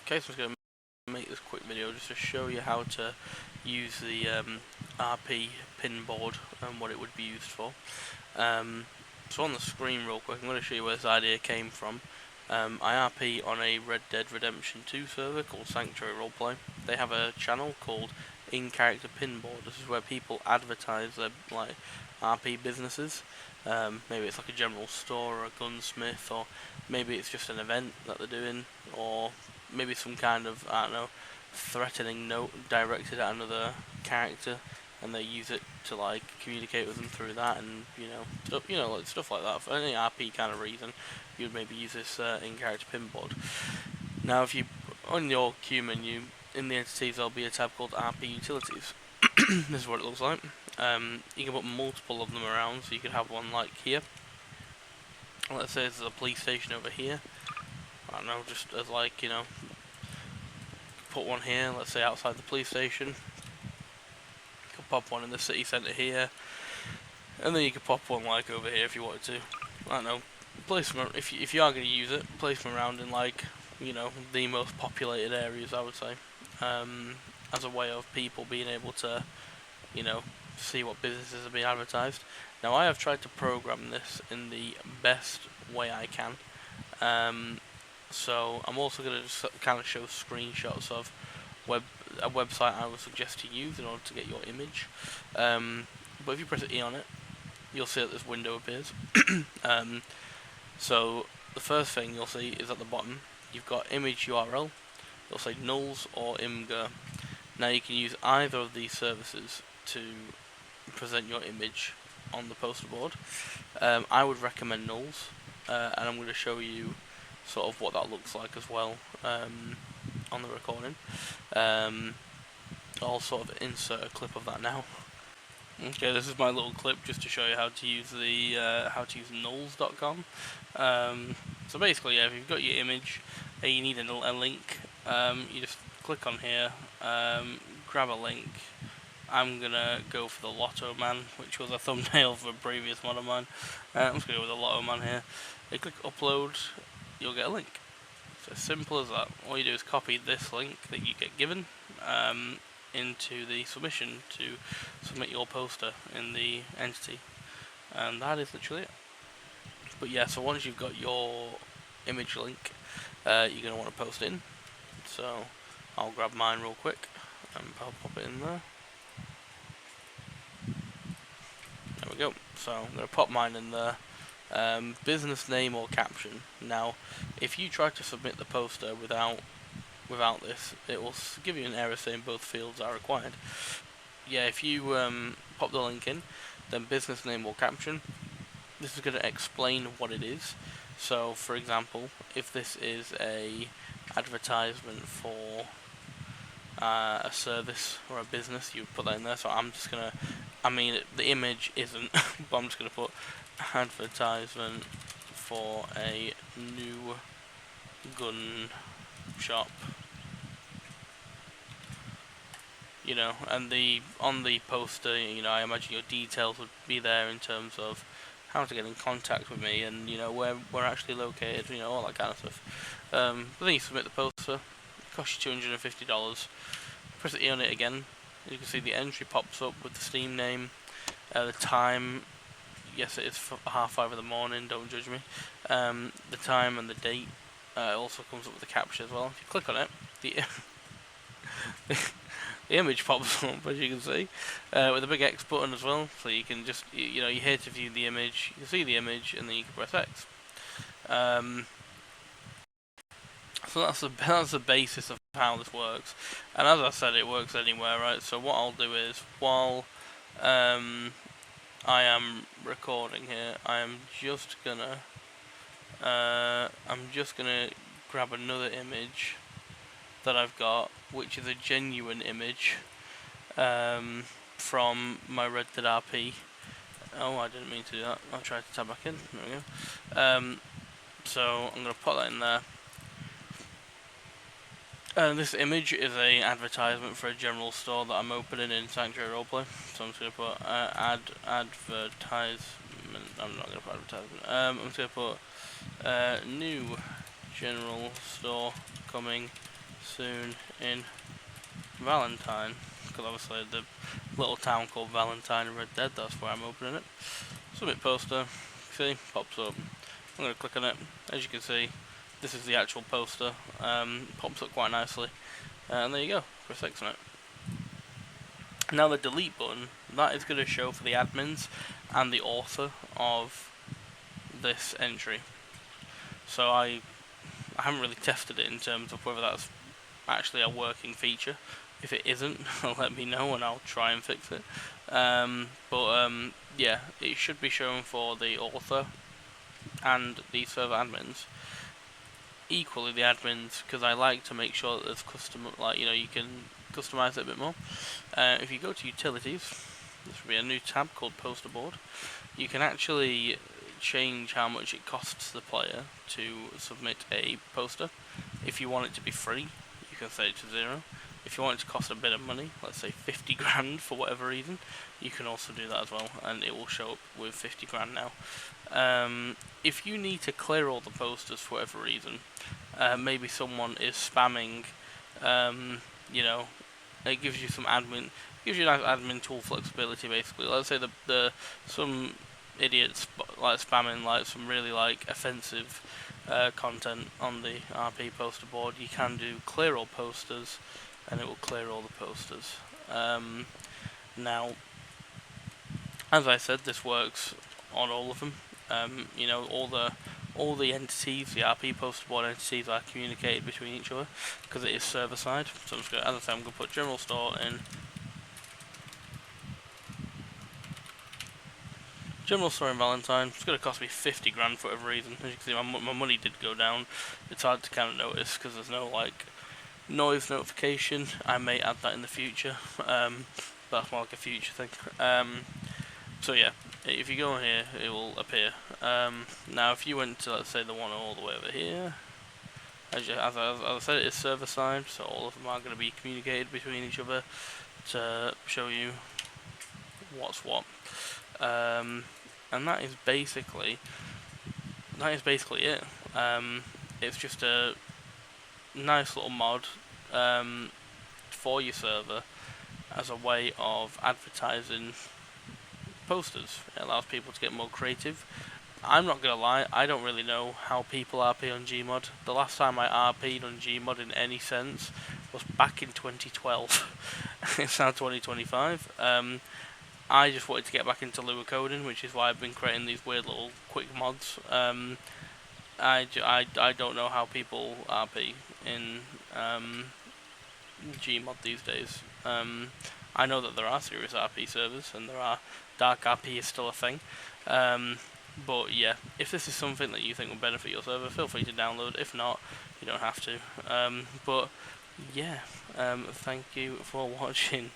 Okay, so I'm just going to make this quick video just to show you how to use the RP pin board and what it would be used for. So on the screen real quick, I'm going to show you where this idea came from. I RP on a Red Dead Redemption 2 server called Sanctuary Roleplay. They have a channel called In-Character Pinboard. This is where people advertise their RP businesses. Maybe it's like a general store or a gunsmith, or maybe it's just an event that they're doing, or maybe some kind of, I don't know, threatening note directed at another character, and they use it to like communicate with them through that, and like stuff like that. For any RP kind of reason, you would maybe use this in-character pinboard. Now, if you on your queue menu in the entities, there'll be a tab called RP Utilities. This is what it looks like. You can put multiple of them around, so you could have one like here. Let's say there's a police station over here. I don't know, just as like, put one here, let's say outside the police station. You could pop one in the city centre here. And then you could pop one like over here if you wanted to. I don't know, place them, if you are going to use it, place them around in like, the most populated areas, I would say. As a way of people being able to, see what businesses are being advertised. Now, I have tried to program this in the best way I can. So I'm also going to just kind of show screenshots of a website I would suggest to use in order to get your image. But if you press E on it, you'll see that this window appears. So the first thing you'll see is at the bottom, you've got image URL. It'll say nulls or imgur. Now you can use either of these services to present your image on the poster board. I would recommend nulls, and I'm going to show you sort of what that looks like as well on the recording. I'll sort of insert a clip of that now. Okay, this is my little clip just to show you how to use the nulls.com. So basically, yeah, if you've got your image, you need a link. You just click on here, grab a link. I'm gonna go for the Lotto Man, which was a thumbnail for a previous mod of mine. I'm just gonna go with the Lotto Man here. You click upload, you'll get a link. It's as simple as that. All you do is copy this link that you get given into the submission to submit your poster in the entity, and that is literally it. But yeah, so once you've got your image link, you're going to want to post it in. So I'll grab mine real quick and I'll pop it in there. There we go. So I'm going to pop mine in there. Business name or caption. Now, if you try to submit the poster without this, it will give you an error saying both fields are required. Yeah, if you pop the link in, then business name or caption, this is going to explain what it is. So, for example, if this is a advertisement for a service or a business, you would put that in there. So I'm just gonna, the image isn't, but I'm just gonna put advertisement for a new gun shop. And on the poster, I imagine your details would be there in terms of how to get in contact with me, and where we're actually located, all that kind of stuff. But then you submit the poster. It costs you $250. Press the E on it again. You can see the entry pops up with the Steam name, the time. Yes, it is 5:30 in the morning. Don't judge me. The time and the date. It also comes up with the caption as well. If you click on it, the image pops up, as you can see, with a big X button as well. So you can just, you're here to view the image. You can see the image, and then you can press X. So that's the basis of how this works. And as I said, it works anywhere, right? So what I'll do is, while I am recording here, I'm just gonna grab another image that I've got, which is a genuine image from my Red Dead RP. Oh, I didn't mean to do that. I'll try to tab back in. There we go. So I'm going to put that in there. This image is a advertisement for a general store that I'm opening in Sanctuary Roleplay. So I'm just going to put advertisement. I'm not going to put advertisement. I'm just going to put new general store coming soon in Valentine, because obviously the little town called Valentine in Red Dead, that's where I'm opening it. Submit poster, see, pops up. I'm going to click on it. As you can see, this is the actual poster. Pops up quite nicely, and there you go. Press X on it. Now the delete button, that is going to show for the admins and the author of this entry. So I haven't really tested it in terms of whether that's actually a working feature. If it isn't, let me know and I'll try and fix it. Yeah, it should be shown for the author and the server admins. Equally the admins, because I like to make sure that there's custom, you can customize it a bit more. If you go to utilities, this will be a new tab called poster board. You can actually change how much it costs the player to submit a poster. If you want it to be free, you can set it to 0. If you want it to cost a bit of money, let's say 50 grand for whatever reason, you can also do that as well, and it will show up with 50 grand now. If you need to clear all the posters for whatever reason, maybe someone is spamming, it gives you some gives you nice admin tool flexibility basically. Let's say some idiots like spamming some really offensive content on the RP poster board. You can do clear all posters, and it will clear all the posters. Now, as I said, this works on all of them. All the entities, the RP poster board entities, are communicated between each other because it is server side. So I'm going to put general store in. General store in Valentine. It's going to cost me 50 grand for whatever reason. As you can see, my money did go down. It's hard to kind of notice because there's no noise notification. I may add that in the future. That's more like a future thing. So yeah, if you go in here, it will appear. Now, if you went to, let's say, the one all the way over here, as I said, it is server side, so all of them are going to be communicated between each other to show you what's what. And that is basically it. It's just a nice little mod for your server as a way of advertising posters. It allows people to get more creative. I'm not gonna lie, I don't really know how people RP on GMOD. The last time I RP'd on GMOD in any sense was back in 2012. It's now 2025. I just wanted to get back into Lua coding, which is why I've been creating these weird little quick mods. I don't know how people RP in GMOD these days. I know that there are serious RP servers, and dark RP is still a thing. But yeah, if this is something that you think will benefit your server, feel free to download. If not, you don't have to. But yeah, thank you for watching.